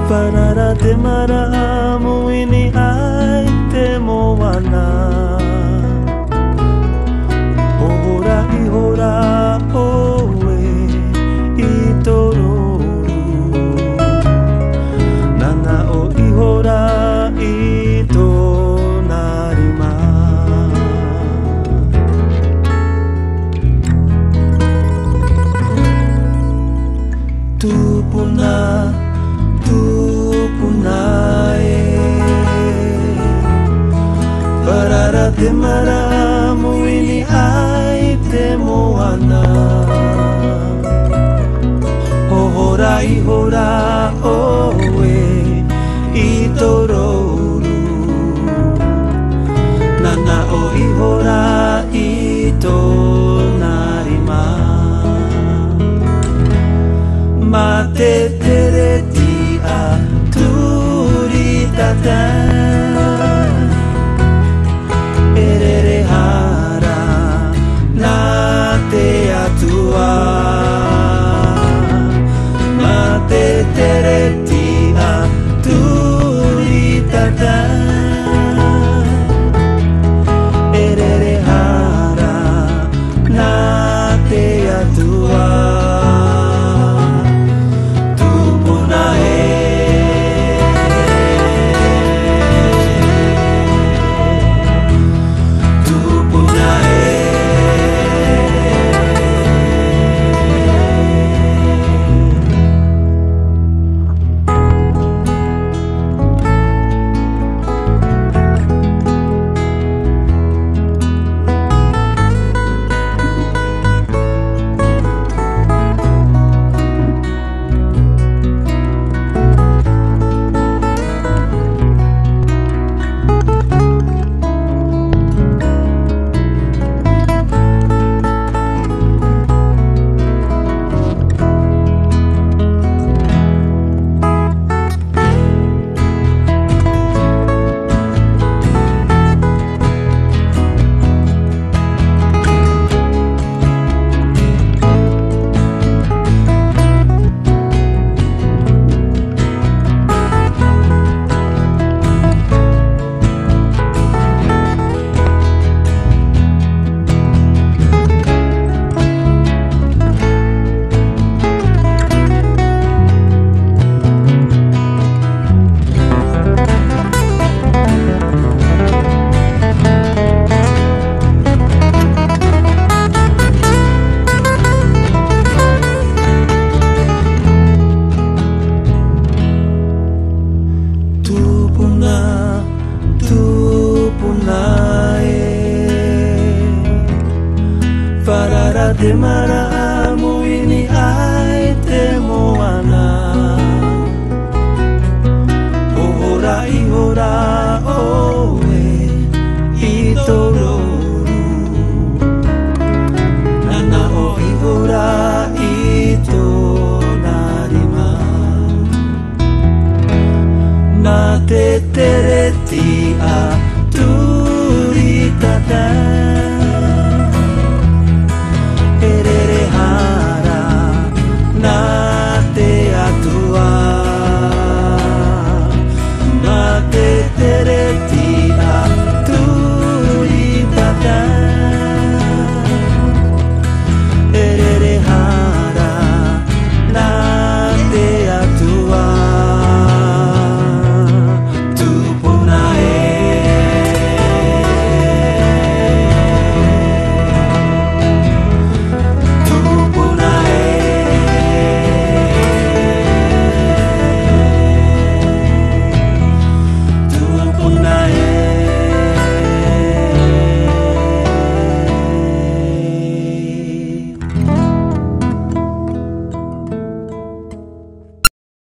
Parara te mara muini ai te moana. Ohora I hora oe I tororu. Nana o I hora I tonarima. Tupuna Parara te mara muini ai te moana. Ohora I hora oe I tororu. Nana o I hora I tonarima. Ma te tere ti a turi tata. Erere hara na te atua. Ma te tere ti a turi tata. Erere hara na te atua. Parara te mara muini ai te moana. Ohora I hora oe I toro.